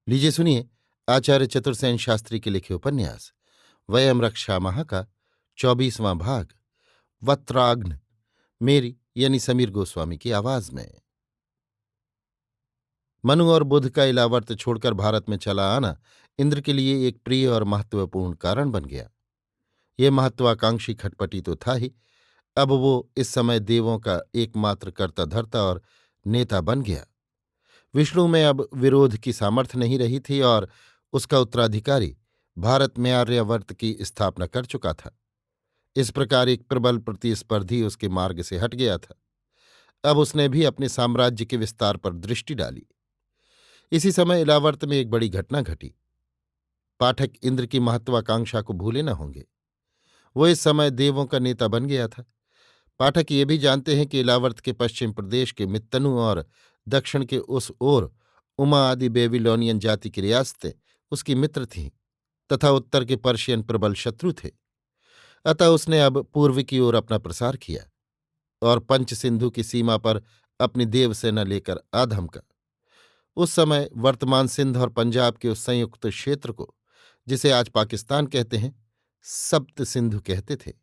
लीजिए सुनिए आचार्य चतुर्सेन शास्त्री के लिखे उपन्यास वयम रक्षामः का 24वां भाग वक्त्राग्न, मेरी यानी समीर गोस्वामी की आवाज में। मनु और बुध का इलावर्त छोड़कर भारत में चला आना इंद्र के लिए एक प्रिय और महत्वपूर्ण कारण बन गया। ये महत्वाकांक्षी खटपटी तो था ही, अब वो इस समय देवों का एकमात्र कर्ता धर्ता और नेता बन गया। विष्णु में अब विरोध की सामर्थ्य नहीं रही थी और उसका उत्तराधिकारी भारत में आर्यावर्त की स्थापना कर चुका था। इस प्रकार एक प्रबल प्रतिस्पर्धी उसके मार्ग से हट गया था। अब उसने भी अपने साम्राज्य के विस्तार पर दृष्टि डाली। इसी समय इलावर्त में एक बड़ी घटना घटी। पाठक इंद्र की महत्वाकांक्षा को भूले न होंगे। वो इस समय देवों का नेता बन गया था। पाठक ये भी जानते हैं कि इलावर्त के पश्चिम प्रदेश के मित्तनु और दक्षिण के उस ओर उमा आदि बेबीलोनियन जाति की रियासतें उसकी मित्र थीं तथा उत्तर के पर्शियन प्रबल शत्रु थे। अतः उसने अब पूर्व की ओर अपना प्रसार किया और पंच सिंधु की सीमा पर अपनी देवसेना लेकर आ धमका। उस समय वर्तमान सिंध और पंजाब के उस संयुक्त क्षेत्र को, जिसे आज पाकिस्तान कहते हैं, सप्त सिंधु कहते थे।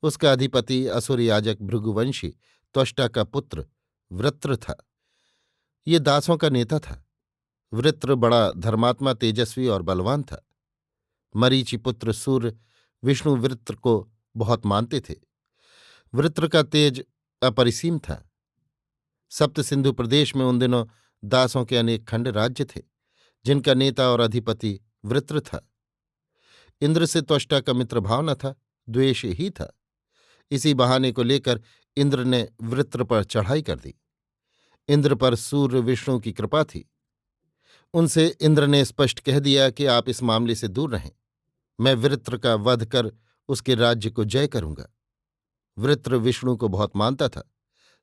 उसका अधिपति असुर याजक भृगुवंशी त्वष्टा का पुत्र वृत्र था। ये दासों का नेता था। वृत्र बड़ा धर्मात्मा, तेजस्वी और बलवान था। मरीचि पुत्र सूर्य विष्णु वृत्र को बहुत मानते थे। वृत्र का तेज अपरिसीम था। सप्त सिंधु प्रदेश में उन दिनों दासों के अनेक खंड राज्य थे, जिनका नेता और अधिपति वृत्र था। इंद्र से त्वष्टा का मित्र भाव न था, द्वेष ही था। इसी बहाने को लेकर इंद्र ने वृत्र पर चढ़ाई कर दी। इंद्र पर सूर्य विष्णु की कृपा थी। उनसे इंद्र ने स्पष्ट कह दिया कि आप इस मामले से दूर रहें। मैं वृत्र का वध कर उसके राज्य को जय करूंगा। वृत्र विष्णु को बहुत मानता था।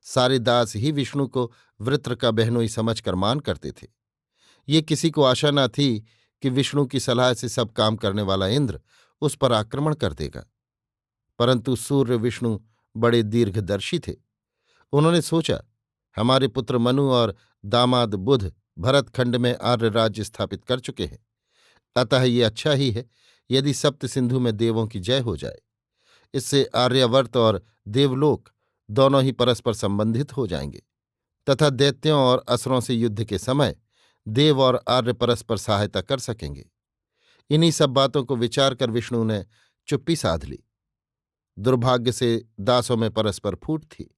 सारे दास ही विष्णु को वृत्र का बहनोई समझकर मान करते थे। ये किसी को आशा न थी कि विष्णु की सलाह से सब काम करने वाला इंद्र उस पर आक्रमण कर देगा। परंतु सूर्य विष्णु बड़े दीर्घदर्शी थे। उन्होंने सोचा, हमारे पुत्र मनु और दामाद बुध भरतखंड में आर्य राज्य स्थापित कर चुके हैं। अतः ये अच्छा ही है यदि सप्त सिंधु में देवों की जय हो जाए। इससे आर्यावर्त और देवलोक दोनों ही परस्पर संबंधित हो जाएंगे तथा दैत्यों और असुरों से युद्ध के समय देव और आर्य परस्पर सहायता कर सकेंगे। इन्हीं सब बातों को विचार कर विष्णु ने चुप्पी साध ली। दुर्भाग्य से दासों में परस्पर फूट थी।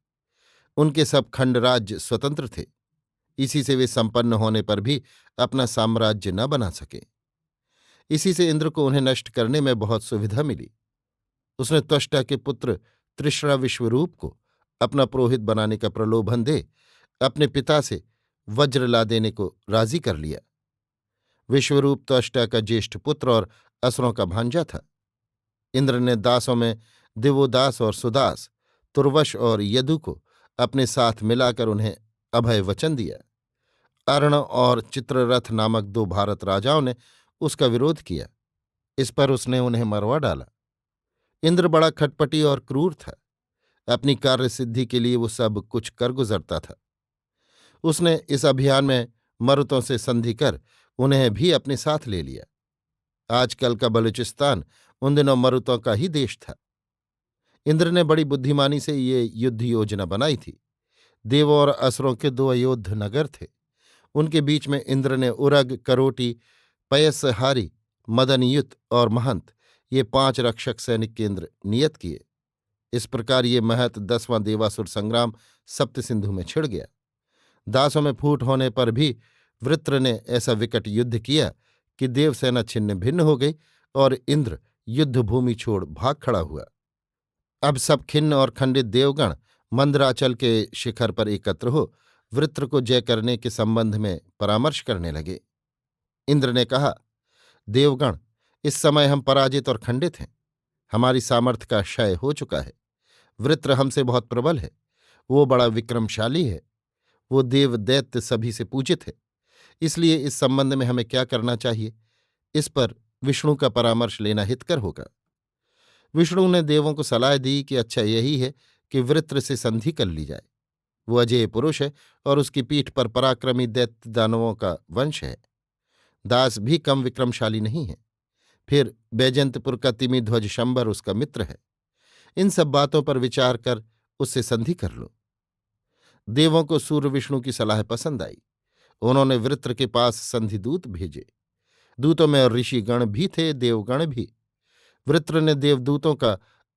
उनके सब खंड राज्य स्वतंत्र थे। इसी से वे संपन्न होने पर भी अपना साम्राज्य न बना सके। इसी से इंद्र को उन्हें नष्ट करने में बहुत सुविधा मिली। उसने त्वष्टा के पुत्र तृष्णा विश्वरूप को अपना पुरोहित बनाने का प्रलोभन दे अपने पिता से वज्र ला देने को राजी कर लिया। विश्वरूप त्वष्टा का ज्येष्ठ पुत्र और असुरों का भांजा था। इंद्र ने दासों में दिवोदास और सुदास, तुर्वश और यदु को अपने साथ मिलाकर उन्हें अभय वचन दिया। अर्ण और चित्ररथ नामक दो भारत राजाओं ने उसका विरोध किया। इस पर उसने उन्हें मरवा डाला। इंद्र बड़ा खटपटी और क्रूर था। अपनी कार्य सिद्धि के लिए वो सब कुछ कर गुजरता था। उसने इस अभियान में मरुतों से संधि कर उन्हें भी अपने साथ ले लिया। आजकल का बलूचिस्तान उन दिनों मरुतों का ही देश था। इंद्र ने बड़ी बुद्धिमानी से ये युद्ध योजना बनाई थी। देवों और असुरों के दो अयोध्य नगर थे। उनके बीच में इंद्र ने उरग, करोटी, पयस्हारी, मदनयुत और महंत, ये 5 रक्षक सैनिक केंद्र नियत किए। इस प्रकार ये महत 10वां देवासुर संग्राम सप्त सिंधु में छिड़ गया। दासों में फूट होने पर भी वृत्र ने ऐसा विकट युद्ध किया कि देवसेना छिन्न भिन्न हो गई और इंद्र युद्धभूमि छोड़ भाग खड़ा हुआ। अब सब खिन्न और खंडित देवगण मंदराचल के शिखर पर एकत्र हो वृत्र को जय करने के संबंध में परामर्श करने लगे। इंद्र ने कहा, देवगण, इस समय हम पराजित और खंडित हैं। हमारी सामर्थ्य का क्षय हो चुका है। वृत्र हमसे बहुत प्रबल है। वो बड़ा विक्रमशाली है। वो देव दैत्य सभी से पूजित है। इसलिए इस संबंध में हमें क्या करना चाहिए, इस पर विष्णु का परामर्श लेना हितकर होगा। विष्णु ने देवों को सलाह दी कि अच्छा यही है कि वृत्र से संधि कर ली जाए। वो अजेय पुरुष है और उसकी पीठ पर पराक्रमी दैत्य दानवों का वंश है। दास भी कम विक्रमशाली नहीं है। फिर बैजंतपुर का तिमिध्वज शंबर उसका मित्र है। इन सब बातों पर विचार कर उससे संधि कर लो। देवों को सूर्य विष्णु की सलाह पसंद आई। उन्होंने वृत्र के पास संधिदूत भेजे। दूतों में ऋषिगण भी थे, देवगण भी। वृत्र ने देवदूतों का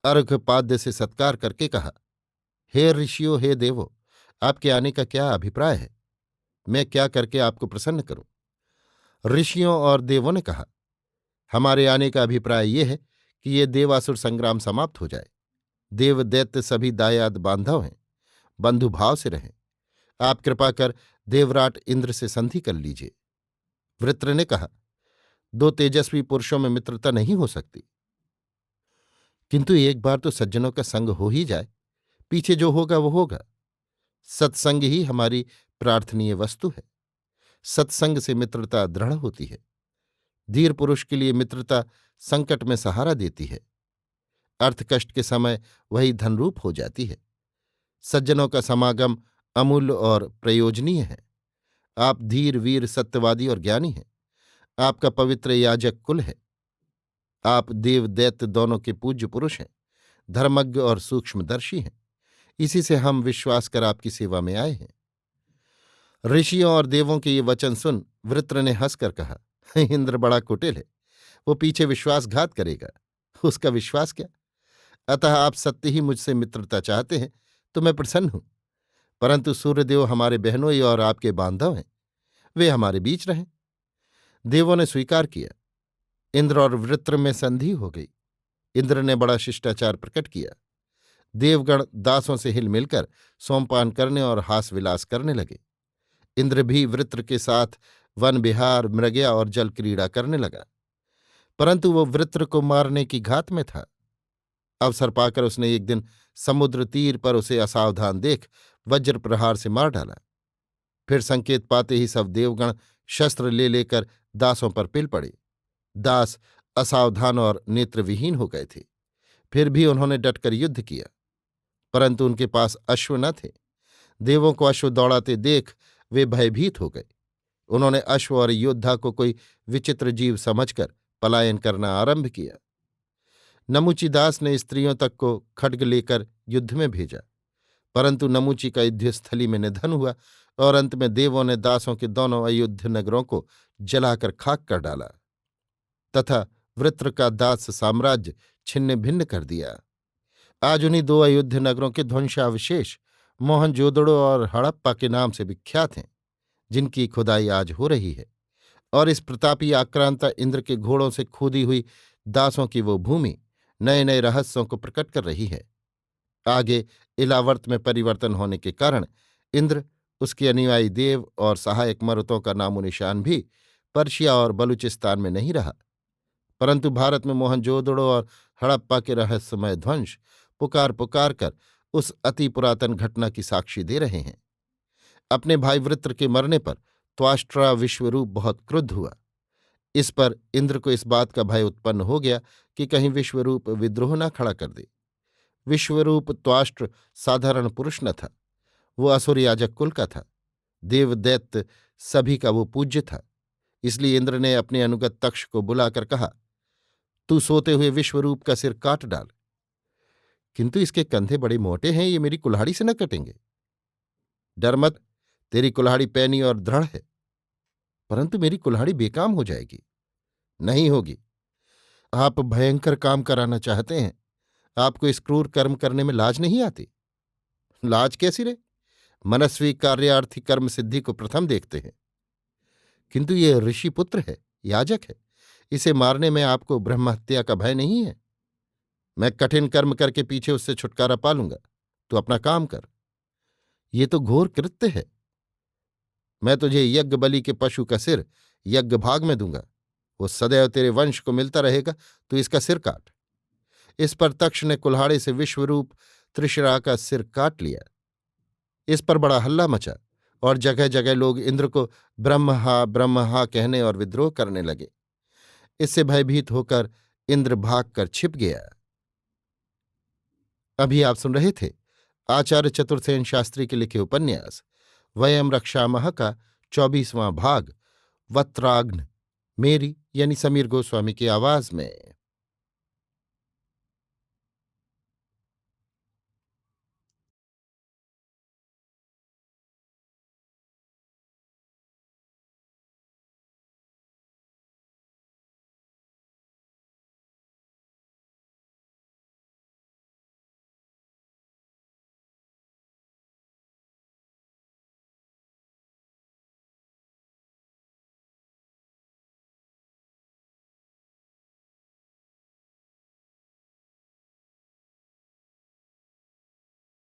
अर्घपाद्य से सत्कार करके कहा, हे ऋषियों, हे देवों, आपके आने का क्या अभिप्राय है? मैं क्या करके आपको प्रसन्न करूं? ऋषियों और देवों ने कहा, हमारे आने का अभिप्राय ये है कि ये देवासुर संग्राम समाप्त हो जाए। देव दैत्य सभी दायाद बांधव हैं, बंधुभाव से रहें। आप कृपा कर देवराट इंद्र से संधि कर लीजिए। वृत्र ने कहा, दो तेजस्वी पुरुषों में मित्रता नहीं हो सकती, किंतु एक बार तो सज्जनों का संग हो ही जाए, पीछे जो होगा वो होगा। सत्संग ही हमारी प्रार्थनीय वस्तु है। सत्संग से मित्रता दृढ़ होती है। धीर पुरुष के लिए मित्रता संकट में सहारा देती है। अर्थकष्ट के समय वही धनरूप हो जाती है। सज्जनों का समागम अमूल्य और प्रयोजनीय है। आप धीर, वीर, सत्यवादी और ज्ञानी हैं। आपका पवित्र याजक कुल है। आप देव दैत्य दोनों के पूज्य पुरुष हैं, धर्मज्ञ और सूक्ष्मदर्शी हैं। इसी से हम विश्वास कर आपकी सेवा में आए हैं। ऋषियों और देवों के ये वचन सुन वृत्र ने हंसकर कहा, इंद्र बड़ा कुटिल है, वो पीछे विश्वासघात करेगा। उसका विश्वास क्या? अतः आप सत्य ही मुझसे मित्रता चाहते हैं तो मैं प्रसन्न हूं, परंतु सूर्यदेव हमारे बहनोई और आपके बांधव हैं, वे हमारे बीच रहें। देवों ने स्वीकार किया। इंद्र और वृत्र में संधि हो गई। इंद्र ने बड़ा शिष्टाचार प्रकट किया। देवगण दासों से हिल मिलकर सोमपान करने और हास विलास करने लगे। इंद्र भी वृत्र के साथ वन विहार, मृगया और जल क्रीड़ा करने लगा, परंतु वो वृत्र को मारने की घात में था। अवसर पाकर उसने एक दिन समुद्र तीर पर उसे असावधान देख वज्र प्रहार से मार डाला। फिर संकेत पाते ही सब देवगण शस्त्र ले लेकर दासों पर पिल पड़े। दास असावधान और नेत्रविहीन हो गए थे। फिर भी उन्होंने डटकर युद्ध किया, परंतु उनके पास अश्व न थे। देवों को अश्व दौड़ाते देख वे भयभीत हो गए। उन्होंने अश्व और योद्धा को कोई विचित्र जीव समझकर पलायन करना आरंभ किया। नमुची दास ने स्त्रियों तक को खड्ग लेकर युद्ध में भेजा, परंतु नमुची का युद्धस्थली में निधन हुआ और अंत में देवों ने दासों के दोनों अयोध्य नगरों को जलाकर खाक कर डाला तथा वृत्र का दास साम्राज्य छिन्न भिन्न कर दिया। आज उन्हीं दो अयोध्य नगरों के ध्वंसावशेष मोहनजोदड़ो और हड़प्पा के नाम से विख्यात हैं, जिनकी खुदाई आज हो रही है। और इस प्रतापी आक्रांता इंद्र के घोड़ों से खोदी हुई दासों की वो भूमि नए नए रहस्यों को प्रकट कर रही है। आगे इलावर्त में परिवर्तन होने के कारण इंद्र, उसके अनुयायी देव और सहायक मरुतों का नामो निशान भी पर्शिया और बलूचिस्तान में नहीं रहा, परंतु भारत में मोहनजोदड़ो और हड़प्पा के रहस्यमय ध्वंस पुकार पुकार कर उस अति पुरातन घटना की साक्षी दे रहे हैं। अपने भाई वृत्र के मरने पर त्वाष्ट्रा विश्वरूप बहुत क्रुद्ध हुआ। इस पर इंद्र को इस बात का भय उत्पन्न हो गया कि कहीं विश्वरूप विद्रोह न खड़ा कर दे। विश्वरूप त्वाष्ट्र साधारण पुरुष न था, वो असुर याजक कुल का था। देव दैत्य सभी का वो पूज्य था। इसलिए इंद्र ने अपने अनुगत तक्ष को बुलाकर कहा, तू सोते हुए विश्वरूप का सिर काट डाल, किंतु इसके कंधे बड़े मोटे हैं, ये मेरी कुल्हाड़ी से न कटेंगे। डर मत, तेरी कुल्हाड़ी पैनी और दृढ़ है। परंतु मेरी कुल्हाड़ी बेकाम हो जाएगी। नहीं होगी। आप भयंकर काम कराना चाहते हैं। आपको इस क्रूर कर्म करने में लाज नहीं आती? लाज कैसी रे? मनस्वी कार्यार्थी कर्म सिद्धि को प्रथम देखते हैं। किंतु ये ऋषि पुत्र है, याजक है, इसे मारने में आपको ब्रह्महत्या का भय नहीं है? मैं कठिन कर्म करके पीछे उससे छुटकारा पालूंगा, तू अपना काम कर। ये तो घोर कृत्य है। मैं तुझे यज्ञ बलि के पशु का सिर यज्ञ भाग में दूंगा, वो सदैव तेरे वंश को मिलता रहेगा, तू इसका सिर काट। इस पर तक्ष ने कुल्हाड़े से विश्वरूप त्रिशरा का सिर काट लिया। इस पर बड़ा हल्ला मचा और जगह जगह लोग इंद्र को ब्रह्महा कहने और विद्रोह करने लगे। इससे भयभीत होकर इंद्र भागकर छिप गया। अभी आप सुन रहे थे आचार्य चतुर्सेन शास्त्री के लिखे उपन्यास वयम रक्षामः का 24वां भाग वत्राग्न। मेरी यानी समीर गोस्वामी की आवाज में।